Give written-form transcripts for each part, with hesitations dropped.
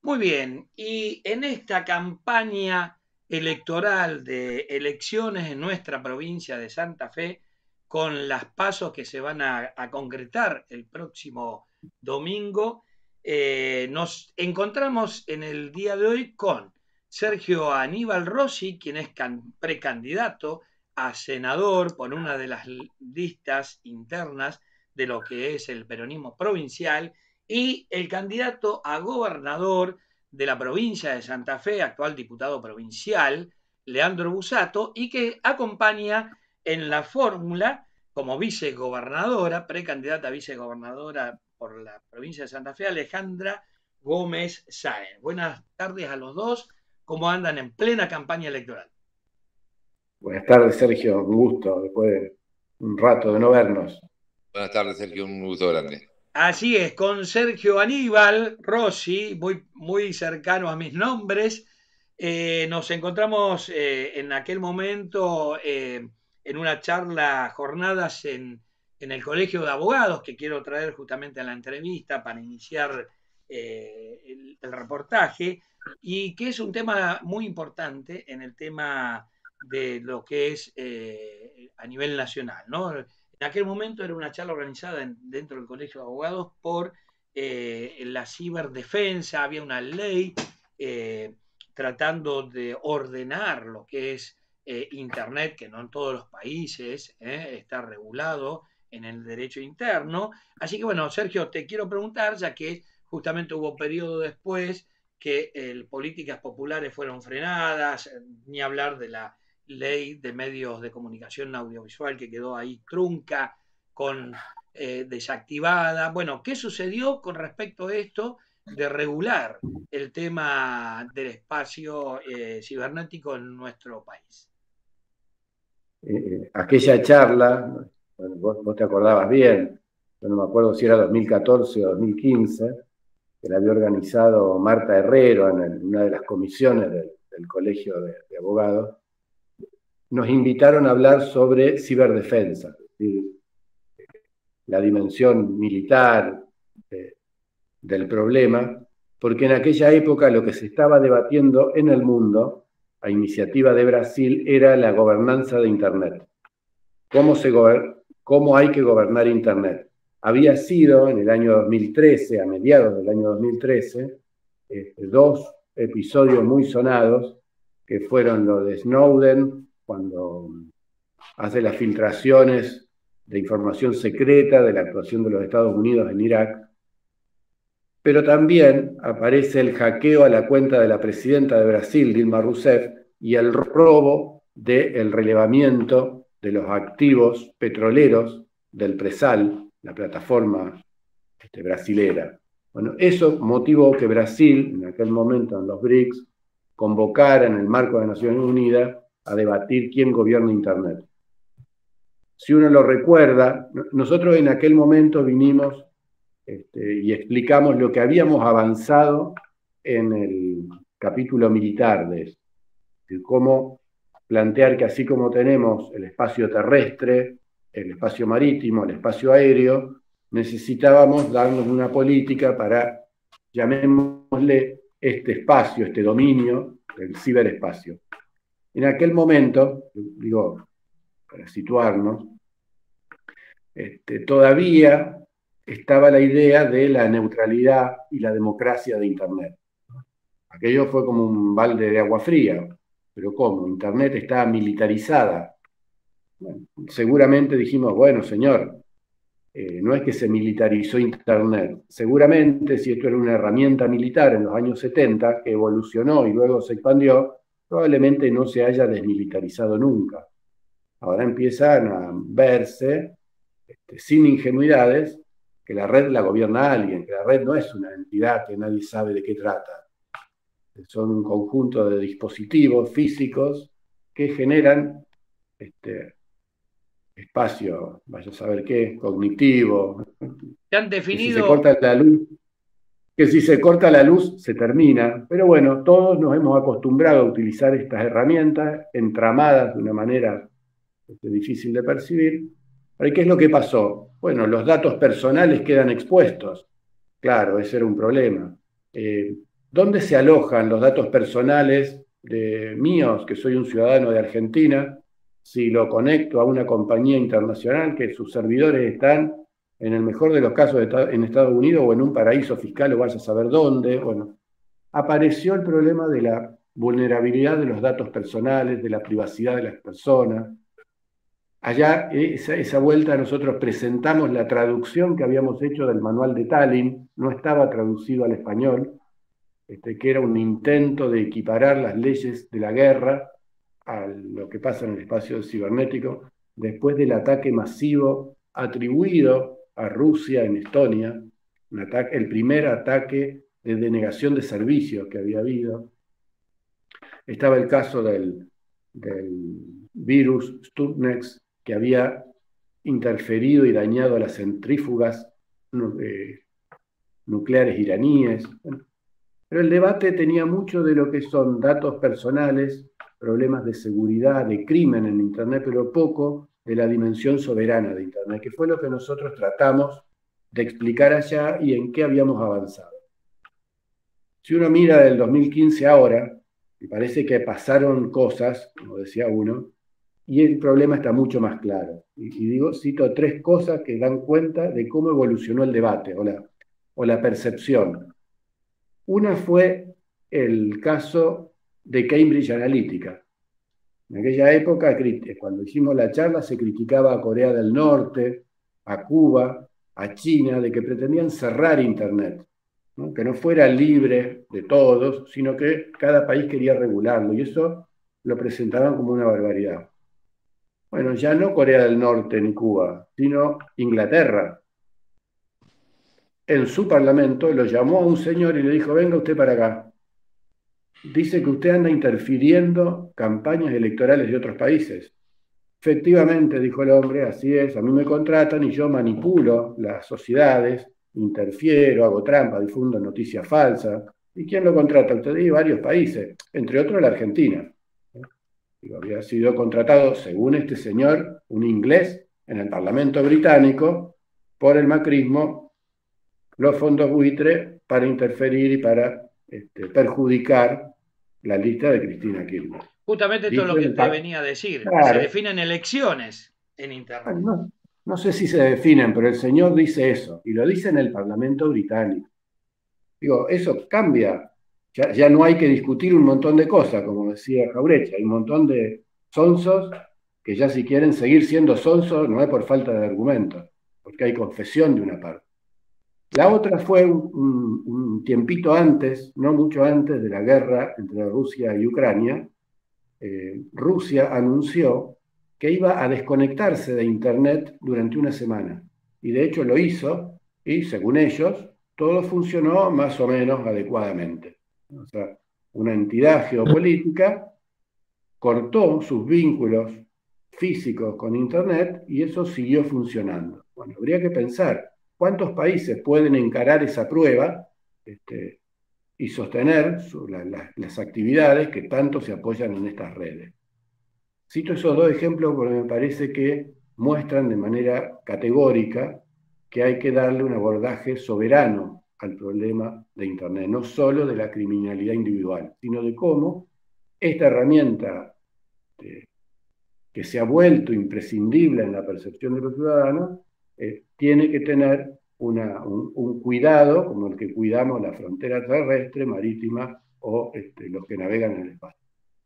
Muy bien, y en esta campaña electoral de elecciones en nuestra provincia de Santa Fe, con las pasos que se van a concretar el próximo domingo, nos encontramos en el día de hoy con Sergio Aníbal Rossi, quien es precandidato a senador por una de las listas internas de lo que es el peronismo provincial, y el candidato a gobernador de la provincia de Santa Fe, actual diputado provincial, Leandro Busato, y que acompaña en la fórmula como vicegobernadora, precandidata a vicegobernadora por la provincia de Santa Fe, Alejandra Gómez Sáenz. Buenas tardes a los dos. ¿Cómo andan en plena campaña electoral? Buenas tardes, Sergio. Un gusto, después de un rato de no vernos. Buenas tardes, Sergio, un gusto grande. Así es, con Sergio Aníbal Rossi, muy cercano a mis nombres. Nos encontramos en aquel momento en una charla, jornadas en el Colegio de Abogados, que quiero traer justamente a la entrevista para iniciar el reportaje, y que es un tema muy importante en el tema de lo que es a nivel nacional, ¿no? En aquel momento era una charla organizada dentro del Colegio de Abogados por la ciberdefensa, había una ley tratando de ordenar lo que es Internet, que no en todos los países está regulado en el derecho interno. Así que bueno, Sergio, te quiero preguntar, ya que justamente hubo periodo después que políticas populares fueron frenadas, ni hablar de la ley de medios de comunicación audiovisual que quedó ahí trunca, desactivada. Bueno, ¿qué sucedió con respecto a esto de regular el tema del espacio cibernético en nuestro país? Aquella charla, bueno, vos te acordabas bien, yo no me acuerdo si era 2014 o 2015, que la había organizado Marta Herrero en una de las comisiones del Colegio de Abogados. Nos invitaron a hablar sobre ciberdefensa, es decir, la dimensión militar del problema, porque en aquella época lo que se estaba debatiendo en el mundo, a iniciativa de Brasil, era la gobernanza de Internet. ¿Cómo hay que gobernar Internet? Había sido en el año 2013, a mediados del año 2013, dos episodios muy sonados, que fueron lo de Snowden, cuando hace las filtraciones de información secreta de la actuación de los Estados Unidos en Irak, pero también aparece el hackeo a la cuenta de la presidenta de Brasil, Dilma Rousseff, y el robo del relevamiento de los activos petroleros del Presal, la plataforma brasilera. Bueno, eso motivó que Brasil, en aquel momento en los BRICS, convocara en el marco de Naciones Unidas a debatir quién gobierna Internet. Si uno lo recuerda, nosotros en aquel momento vinimos y explicamos lo que habíamos avanzado en el capítulo militar de eso, de cómo plantear que así como tenemos el espacio terrestre, el espacio marítimo, el espacio aéreo, necesitábamos darnos una política para, llamémosle, este espacio, este dominio, el ciberespacio. En aquel momento, digo, para situarnos, todavía estaba la idea de la neutralidad y la democracia de Internet. Aquello fue como un balde de agua fría, pero ¿cómo? Internet está militarizada. Bueno, seguramente dijimos, bueno, señor, no es que se militarizó Internet. Seguramente, si esto era una herramienta militar en los años 70, que evolucionó y luego se expandió, probablemente no se haya desmilitarizado nunca. Ahora empiezan a verse, sin ingenuidades, que la red la gobierna alguien, que la red no es una entidad que nadie sabe de qué trata. Son un conjunto de dispositivos físicos que generan espacio, vaya a saber qué, cognitivo. ¿Se han definido? Que si se corta la luz, se termina. Pero bueno, todos nos hemos acostumbrado a utilizar estas herramientas entramadas de una manera difícil de percibir. ¿Y qué es lo que pasó? Bueno, los datos personales quedan expuestos. Claro, ese era un problema. ¿dónde se alojan los datos personales de míos, que soy un ciudadano de Argentina, si lo conecto a una compañía internacional que sus servidores están, en el mejor de los casos, en Estados Unidos o en un paraíso fiscal o vaya a saber dónde? Bueno, apareció el problema de la vulnerabilidad de los datos personales, de la privacidad de las personas. Allá, esa vuelta, nosotros presentamos la traducción que habíamos hecho del manual de Tallinn, no estaba traducido al español, que era un intento de equiparar las leyes de la guerra a lo que pasa en el espacio cibernético, después del ataque masivo atribuido a Rusia en Estonia, el primer ataque de denegación de servicios que había habido. Estaba el caso del virus Sputnik, que había interferido y dañado a las centrífugas nucleares iraníes. Pero el debate tenía mucho de lo que son datos personales, problemas de seguridad, de crimen en Internet, pero poco de la dimensión soberana de Internet, que fue lo que nosotros tratamos de explicar allá y en qué habíamos avanzado. Si uno mira del 2015 ahora, me parece que pasaron cosas, como decía uno, y el problema está mucho más claro. Y digo, cito 3 cosas que dan cuenta de cómo evolucionó el debate o la percepción. Una fue el caso de Cambridge Analytica. En aquella época, cuando hicimos la charla, se criticaba a Corea del Norte, a Cuba, a China, de que pretendían cerrar Internet, ¿no? Que no fuera libre de todos, sino que cada país quería regularlo, y eso lo presentaban como una barbaridad. Bueno, ya no Corea del Norte ni Cuba, sino Inglaterra. En su parlamento lo llamó a un señor y le dijo: venga usted para acá. Dice que usted anda interfiriendo campañas electorales de otros países. Efectivamente, dijo el hombre, así es, a mí me contratan y yo manipulo las sociedades, interfiero, hago trampa, difundo noticias falsas. ¿Y quién lo contrata? Usted y varios países, entre otros la Argentina. Había sido contratado, según este señor, un inglés, en el Parlamento británico, por el macrismo, los fondos buitre para interferir y para perjudicar la lista de Cristina Kirchner. Justamente esto es lo que te venía a decir. Claro. Se definen elecciones en Internet. No sé si se definen, pero el señor dice eso, y lo dice en el Parlamento británico. Digo, eso cambia. Ya no hay que discutir un montón de cosas, como decía Jauretche. Hay un montón de sonsos que ya, si quieren seguir siendo sonsos, no es por falta de argumentos, porque hay confesión de una parte. La otra fue un tiempito antes, no mucho antes de la guerra entre Rusia y Ucrania. Rusia anunció que iba a desconectarse de Internet durante una semana. Y de hecho lo hizo, y según ellos, todo funcionó más o menos adecuadamente. O sea, una entidad geopolítica cortó sus vínculos físicos con Internet y eso siguió funcionando. Bueno, habría que pensar cuántos países pueden encarar esa prueba y sostener las actividades que tanto se apoyan en estas redes. Cito esos 2 ejemplos porque me parece que muestran de manera categórica que hay que darle un abordaje soberano al problema de Internet, no solo de la criminalidad individual, sino de cómo esta herramienta que se ha vuelto imprescindible en la percepción de los ciudadanos tiene que tener un cuidado como el que cuidamos la frontera terrestre, marítima o los que navegan en el espacio.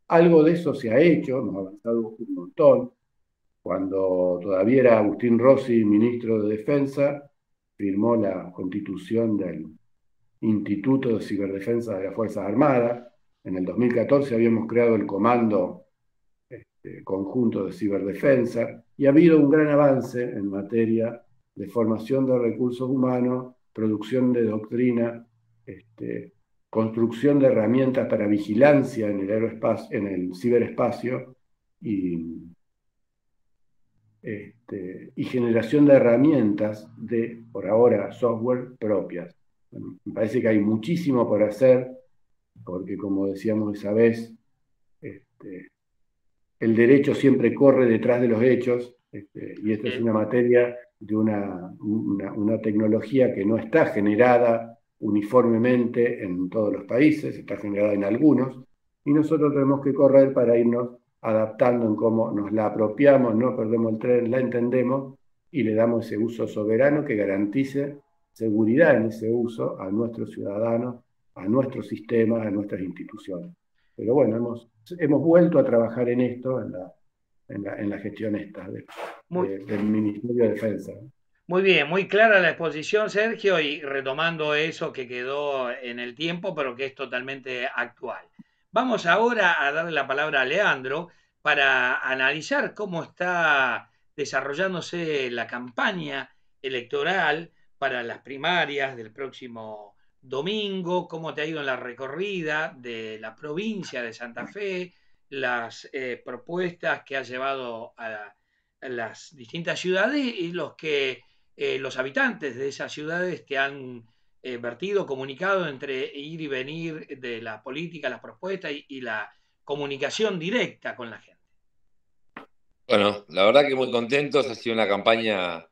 Algo de eso se ha hecho, hemos avanzado un montón. Cuando todavía era Agustín Rossi ministro de Defensa, firmó la constitución del Instituto de Ciberdefensa de las Fuerzas Armadas. En el 2014 habíamos creado el Comando Conjunto de Ciberdefensa, y ha habido un gran avance en materia de formación de recursos humanos, producción de doctrina, construcción de herramientas para vigilancia en el ciberespacio y generación de herramientas de, por ahora, software propias. Bueno, me parece que hay muchísimo por hacer, porque como decíamos esa vez, el derecho siempre corre detrás de los hechos, y esta es una materia de una tecnología que no está generada uniformemente en todos los países, está generada en algunos, y nosotros tenemos que correr para irnos adaptando en cómo nos la apropiamos, no perdemos el tren, la entendemos y le damos ese uso soberano que garantice seguridad en ese uso a nuestros ciudadanos, a nuestro sistema, a nuestras instituciones. Pero bueno, hemos vuelto a trabajar en esto, en la gestión esta del Ministerio de Defensa. Muy bien, muy clara la exposición, Sergio, y retomando eso que quedó en el tiempo, pero que es totalmente actual. Vamos ahora a darle la palabra a Leandro para analizar cómo está desarrollándose la campaña electoral para las primarias del próximo domingo, cómo te ha ido en la recorrida de la provincia de Santa Fe, las propuestas que ha llevado a las distintas ciudades y los habitantes de esas ciudades te han vertido, comunicado entre ir y venir de la política, las propuestas y la comunicación directa con la gente. Bueno, la verdad que muy contentos, ha sido una campaña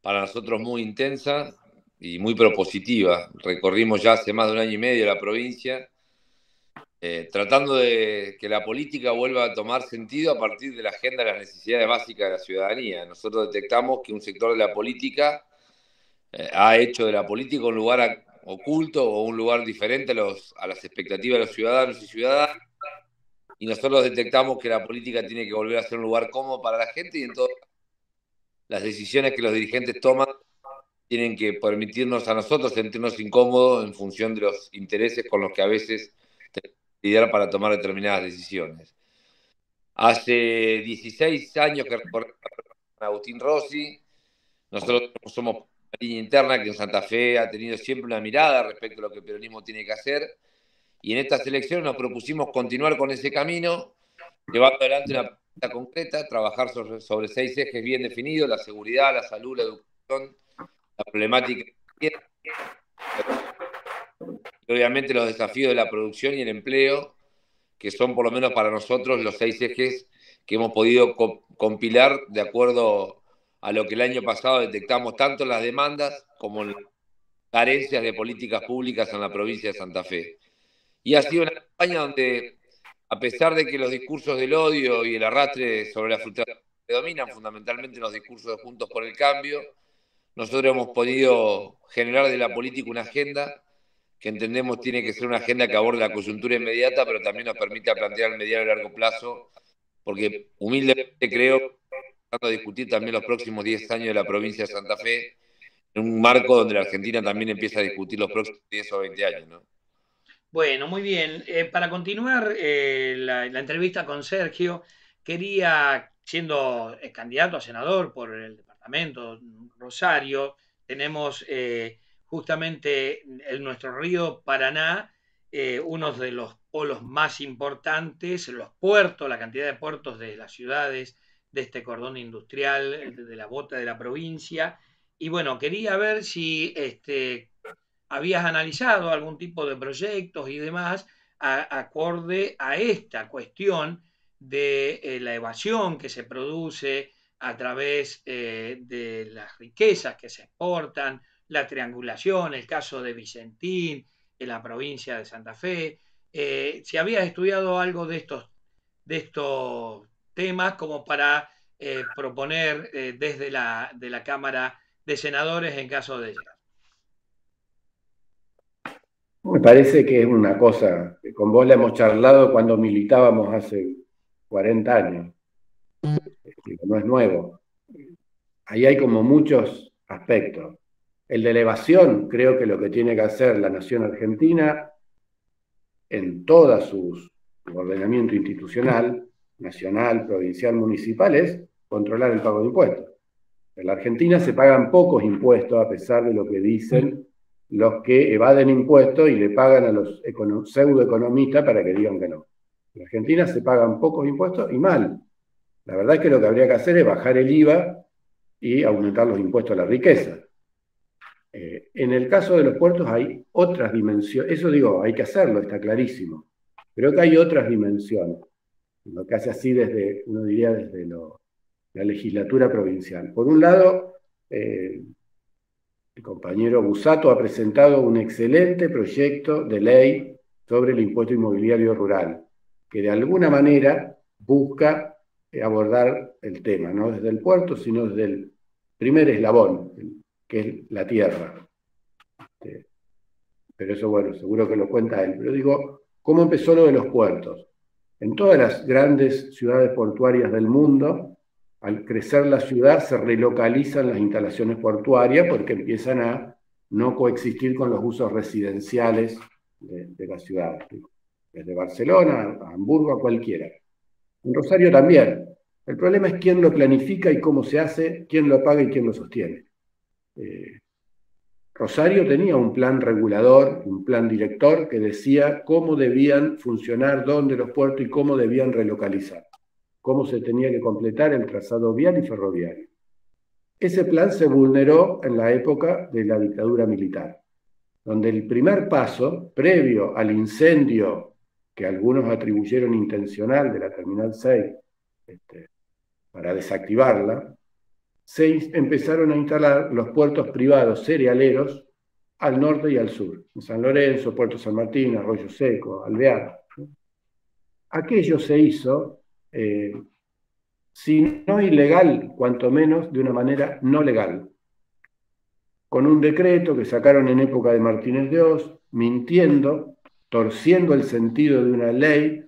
para nosotros muy intensa y muy propositiva. Recorrimos ya hace más de 1 año y medio la provincia, tratando de que la política vuelva a tomar sentido a partir de la agenda de las necesidades básicas de la ciudadanía. Nosotros detectamos que un sector de la política ha hecho de la política un lugar oculto o un lugar diferente a las expectativas de los ciudadanos y ciudadanas, y nosotros detectamos que la política tiene que volver a ser un lugar cómodo para la gente, y entonces las decisiones que los dirigentes toman tienen que permitirnos a nosotros sentirnos incómodos en función de los intereses con los que a veces tenemos que lidiar para tomar determinadas decisiones. Hace 16 años que recorrimos a Agustín Rossi. Nosotros somos una línea interna que en Santa Fe ha tenido siempre una mirada respecto a lo que el peronismo tiene que hacer, y en estas elecciones nos propusimos continuar con ese camino, llevando adelante una propuesta concreta, trabajar sobre 6 ejes bien definidos: la seguridad, la salud, la educación, la problemática y obviamente los desafíos de la producción y el empleo, que son por lo menos para nosotros los 6 ejes que hemos podido compilar de acuerdo a lo que el año pasado detectamos tanto en las demandas como en las carencias de políticas públicas en la provincia de Santa Fe. Y ha sido una campaña donde, a pesar de que los discursos del odio y el arrastre sobre la frustración predominan fundamentalmente los discursos de Juntos por el Cambio, nosotros hemos podido generar de la política una agenda que entendemos tiene que ser una agenda que aborde la coyuntura inmediata, pero también nos permita plantear el mediano y largo plazo, porque humildemente creo que estamos a discutir también los próximos 10 años de la provincia de Santa Fe, en un marco donde la Argentina también empieza a discutir los próximos 10 o 20 años, ¿no? Bueno, muy bien. Para continuar la entrevista con Sergio, quería, siendo candidato a senador por el departamento Rosario, tenemos justamente en nuestro río Paraná uno de los polos más importantes, los puertos, la cantidad de puertos de las ciudades de este cordón industrial, de la bota de la provincia. Y bueno, quería ver si habías analizado algún tipo de proyectos y demás acorde a esta cuestión de la evasión que se produce a través de las riquezas que se exportan, la triangulación, el caso de Vicentín, en la provincia de Santa Fe. Si habías estudiado algo de estos temas como para proponer desde de la Cámara de Senadores en caso de llegar. Me parece que es una cosa que con vos la hemos charlado cuando militábamos hace 40 años. No es nuevo. Ahí hay como muchos aspectos. El de la evasión, creo que lo que tiene que hacer la nación argentina en todo su ordenamiento institucional, nacional, provincial, municipal, es controlar el pago de impuestos. En la Argentina se pagan pocos impuestos, a pesar de lo que dicen los que evaden impuestos y le pagan a los pseudoeconomistas para que digan que no. En Argentina se pagan pocos impuestos y mal. La verdad es que lo que habría que hacer es bajar el IVA y aumentar los impuestos a la riqueza. En el caso de los puertos hay otras dimensiones. Eso digo, hay que hacerlo, está clarísimo. Creo que hay otras dimensiones. Lo que hace así desde, uno diría, desde la legislatura provincial. Por un lado, el compañero Busato ha presentado un excelente proyecto de ley sobre el impuesto inmobiliario rural, que de alguna manera busca abordar el tema, no desde el puerto, sino desde el primer eslabón, que es la tierra. Pero eso, bueno, seguro que lo cuenta él. Pero digo, ¿cómo empezó lo de los puertos? En todas las grandes ciudades portuarias del mundo, al crecer la ciudad se relocalizan las instalaciones portuarias porque empiezan a no coexistir con los usos residenciales de la ciudad. Desde Barcelona a Hamburgo, a cualquiera. En Rosario también. El problema es quién lo planifica y cómo se hace, quién lo paga y quién lo sostiene. Rosario tenía un plan regulador, un plan director que decía cómo debían funcionar, dónde los puertos y cómo debían relocalizar, cómo se tenía que completar el trazado vial y ferroviario. Ese plan se vulneró en la época de la dictadura militar, donde el primer paso, previo al incendio que algunos atribuyeron intencional de la Terminal 6 para desactivarla, se empezaron a instalar los puertos privados cerealeros al norte y al sur, en San Lorenzo, Puerto San Martín, Arroyo Seco, Alvear. Aquello se hizo, si no ilegal, cuanto menos de una manera no legal, con un decreto que sacaron en época de Martínez de Oz, mintiendo, torciendo el sentido de una ley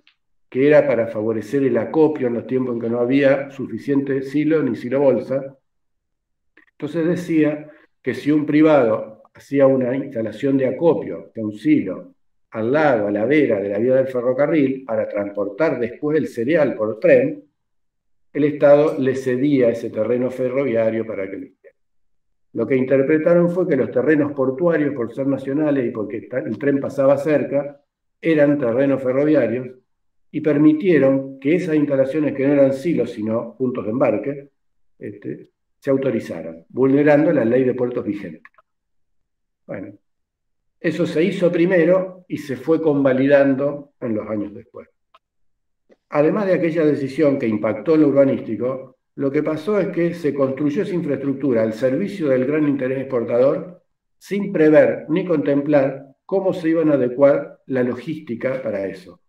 que era para favorecer el acopio en los tiempos en que no había suficiente silo ni silo bolsa. Entonces decía que si un privado hacía una instalación de acopio, de un silo, al lado, a la vera de la vía del ferrocarril, para transportar después el cereal por tren, el Estado le cedía ese terreno ferroviario para que lo hiciera. Lo que interpretaron fue que los terrenos portuarios, por ser nacionales y porque el tren pasaba cerca, eran terrenos ferroviarios y permitieron que esas instalaciones que no eran silos, sino puntos de embarque, se autorizaran, vulnerando la ley de puertos vigente. Bueno, eso se hizo primero y se fue convalidando en los años después. Además de aquella decisión que impactó en lo urbanístico, lo que pasó es que se construyó esa infraestructura al servicio del gran interés exportador sin prever ni contemplar cómo se iban a adecuar la logística para eso.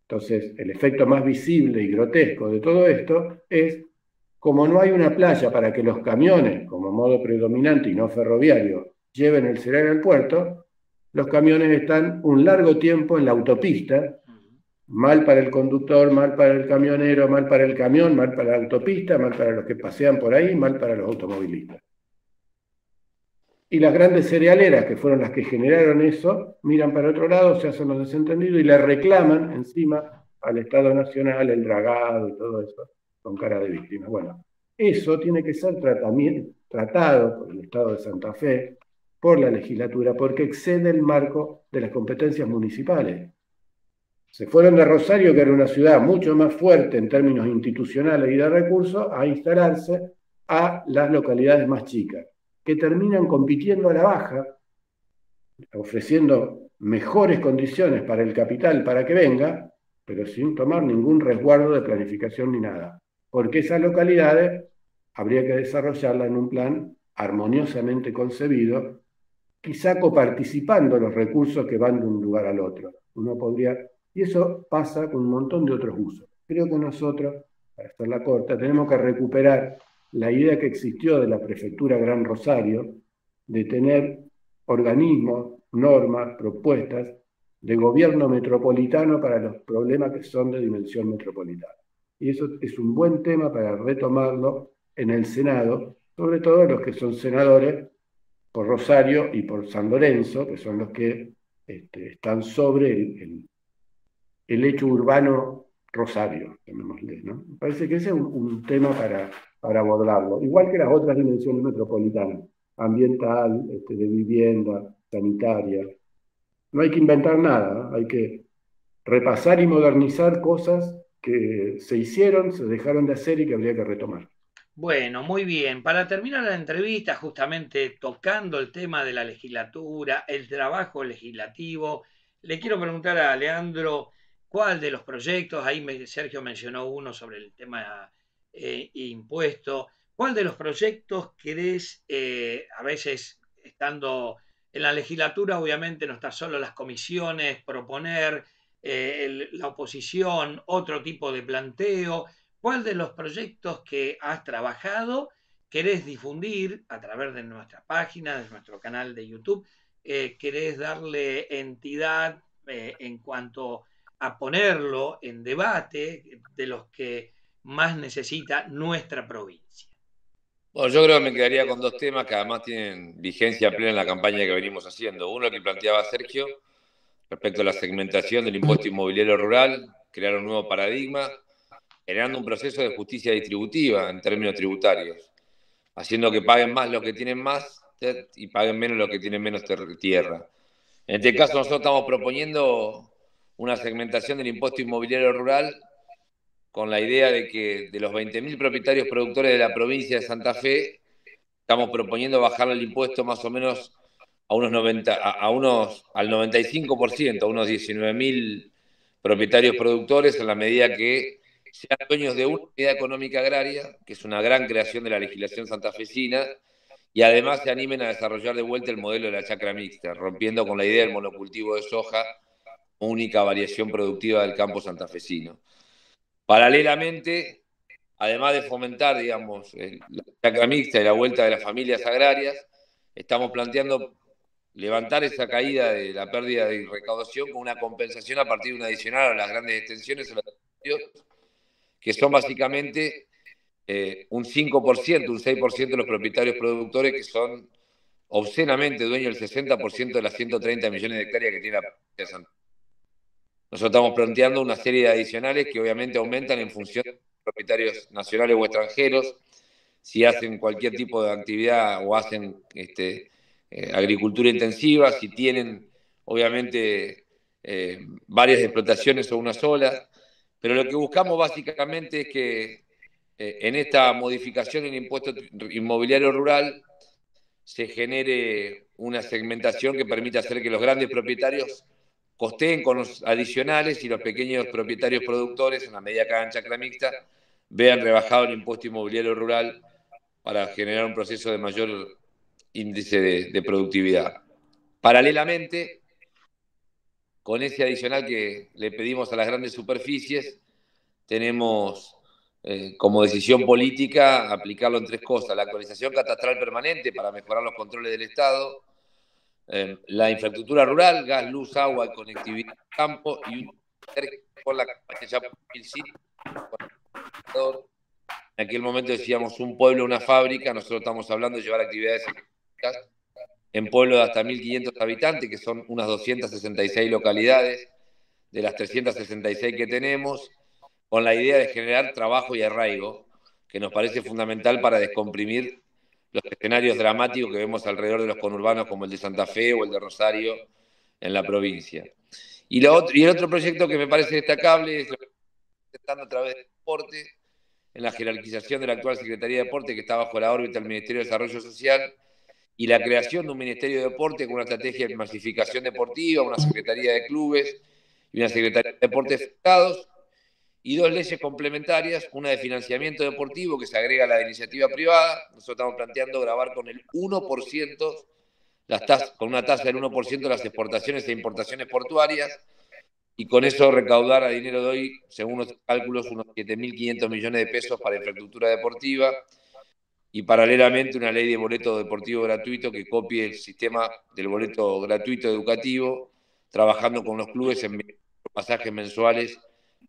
Entonces, el efecto más visible y grotesco de todo esto es, como no hay una playa para que los camiones, como modo predominante y no ferroviario, lleven el cereal al puerto, los camiones están un largo tiempo en la autopista, mal para el conductor, mal para el camionero, mal para el camión, mal para la autopista, mal para los que pasean por ahí, mal para los automovilistas. Y las grandes cerealeras, que fueron las que generaron eso, miran para otro lado, se hacen los desentendidos y le reclaman encima al Estado Nacional el dragado y todo eso, con cara de víctima. Bueno, eso tiene que ser tratado por el Estado de Santa Fe, por la legislatura, porque excede el marco de las competencias municipales. Se fueron de Rosario, que era una ciudad mucho más fuerte en términos institucionales y de recursos, a instalarse a las localidades más chicas, que terminan compitiendo a la baja, ofreciendo mejores condiciones para el capital para que venga, pero sin tomar ningún resguardo de planificación ni nada. Porque esas localidades habría que desarrollarlas en un plan armoniosamente concebido, quizá coparticipando los recursos que van de un lugar al otro. Uno podría, y eso pasa con un montón de otros usos. Creo que nosotros, para hacerla corta, tenemos que recuperar la idea que existió de la Prefectura Gran Rosario de tener organismos, normas, propuestas de gobierno metropolitano para los problemas que son de dimensión metropolitana. Y eso es un buen tema para retomarlo en el Senado, sobre todo los que son senadores por Rosario y por San Lorenzo, que son los que están sobre el hecho urbano Rosario, llamémosle, ¿no? Me parece que ese es un tema para abordarlo, igual que las otras dimensiones metropolitanas, ambiental, de vivienda, sanitaria. No hay que inventar nada, hay que repasar y modernizar cosas que se hicieron, se dejaron de hacer y que habría que retomar. Bueno, muy bien. Para terminar la entrevista, justamente tocando el tema de la legislatura, el trabajo legislativo, le quiero preguntar a Leandro cuál de los proyectos, ahí Sergio mencionó uno sobre el tema impuesto, cuál de los proyectos querés, a veces estando en la legislatura, obviamente no está solo las comisiones, proponer, la oposición, otro tipo de planteo. ¿Cuál de los proyectos que has trabajado querés difundir a través de nuestra página, de nuestro canal de YouTube? ¿Querés darle entidad en cuanto a ponerlo en debate de los que más necesita nuestra provincia? Bueno, yo creo que me quedaría con dos temas que además tienen vigencia plena en la campaña que venimos haciendo. Uno, que planteaba Sergio, respecto a la segmentación del impuesto inmobiliario rural, crear un nuevo paradigma, generando un proceso de justicia distributiva en términos tributarios, haciendo que paguen más los que tienen más y paguen menos los que tienen menos tierra. En este caso nosotros estamos proponiendo una segmentación del impuesto inmobiliario rural con la idea de que de los 20.000 propietarios productores de la provincia de Santa Fe, estamos proponiendo bajar el impuesto más o menos a unos 90, al 95%, a unos 19.000 propietarios productores, en la medida que sean dueños de una unidad económica agraria, que es una gran creación de la legislación santafesina, y además se animen a desarrollar de vuelta el modelo de la chacra mixta, rompiendo con la idea del monocultivo de soja, única variación productiva del campo santafesino. Paralelamente, además de fomentar, digamos, la chacra mixta y la vuelta de las familias agrarias, estamos planteando levantar esa caída de la pérdida de recaudación con una compensación a partir de una adicional a las grandes extensiones, que son básicamente un 5%, un 6% de los propietarios productores, que son obscenamente dueños del 60% de las 130 millones de hectáreas que tiene la provincia de Santa Fe. Nosotros estamos planteando una serie de adicionales que obviamente aumentan en función de propietarios nacionales o extranjeros, si hacen cualquier tipo de actividad o hacen agricultura intensiva, si tienen obviamente varias explotaciones o una sola, pero lo que buscamos básicamente es que en esta modificación del impuesto inmobiliario rural se genere una segmentación que permita hacer que los grandes propietarios costeen con los adicionales y los pequeños propietarios productores, en la medida que hagan chacra mixta, vean rebajado el impuesto inmobiliario rural para generar un proceso de mayor índice de productividad. Paralelamente, con ese adicional que le pedimos a las grandes superficies, tenemos como decisión política aplicarlo en tres cosas: la actualización catastral permanente para mejorar los controles del Estado, la infraestructura rural, gas, luz, agua, conectividad, campo, y un por la campaña ya por 2005. En aquel momento decíamos un pueblo, una fábrica. Nosotros estamos hablando de llevar actividades en pueblos de hasta 1.500 habitantes, que son unas 266 localidades de las 366 que tenemos, con la idea de generar trabajo y arraigo, que nos parece fundamental para descomprimir los escenarios dramáticos que vemos alrededor de los conurbanos, como el de Santa Fe o el de Rosario en la provincia. Y el otro proyecto que me parece destacable es lo que estamos intentando a través del deporte, en la jerarquización de la actual Secretaría de Deporte, que está bajo la órbita del Ministerio de Desarrollo Social, y la creación de un Ministerio de Deporte con una estrategia de masificación deportiva, una Secretaría de Clubes y una Secretaría de Deportes Federados, y dos leyes complementarias, una de financiamiento deportivo que se agrega a la de iniciativa privada. Nosotros estamos planteando grabar con el 1%, con una tasa del 1% las exportaciones e importaciones portuarias, y con eso recaudar a dinero de hoy, según los cálculos, unos 7.500 millones de pesos para infraestructura deportiva, y paralelamente una ley de boleto deportivo gratuito que copie el sistema del boleto gratuito educativo, trabajando con los clubes en pasajes mensuales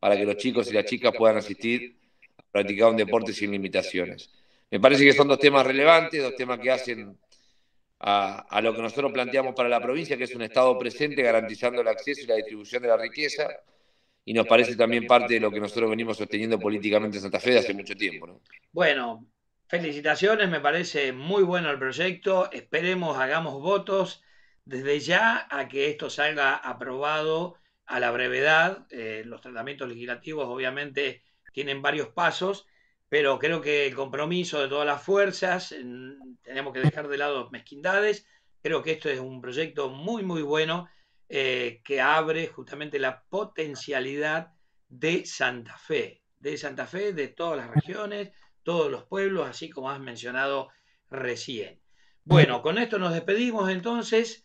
para que los chicos y las chicas puedan asistir a practicar un deporte sin limitaciones. Me parece que son dos temas relevantes, dos temas que hacen a lo que nosotros planteamos para la provincia, que es un Estado presente garantizando el acceso y la distribución de la riqueza, y nos parece también parte de lo que nosotros venimos sosteniendo políticamente en Santa Fe de hace mucho tiempo, ¿no? Bueno, felicitaciones, me parece muy bueno el proyecto. Esperemos, hagamos votos desde ya a que esto salga aprobado a la brevedad. Los tratamientos legislativos obviamente tienen varios pasos, pero creo que el compromiso de todas las fuerzas, tenemos que dejar de lado mezquindades. Creo que esto es un proyecto muy, muy bueno, que abre justamente la potencialidad de Santa Fe, de todas las regiones, todos los pueblos, así como has mencionado recién. Bueno, con esto nos despedimos entonces.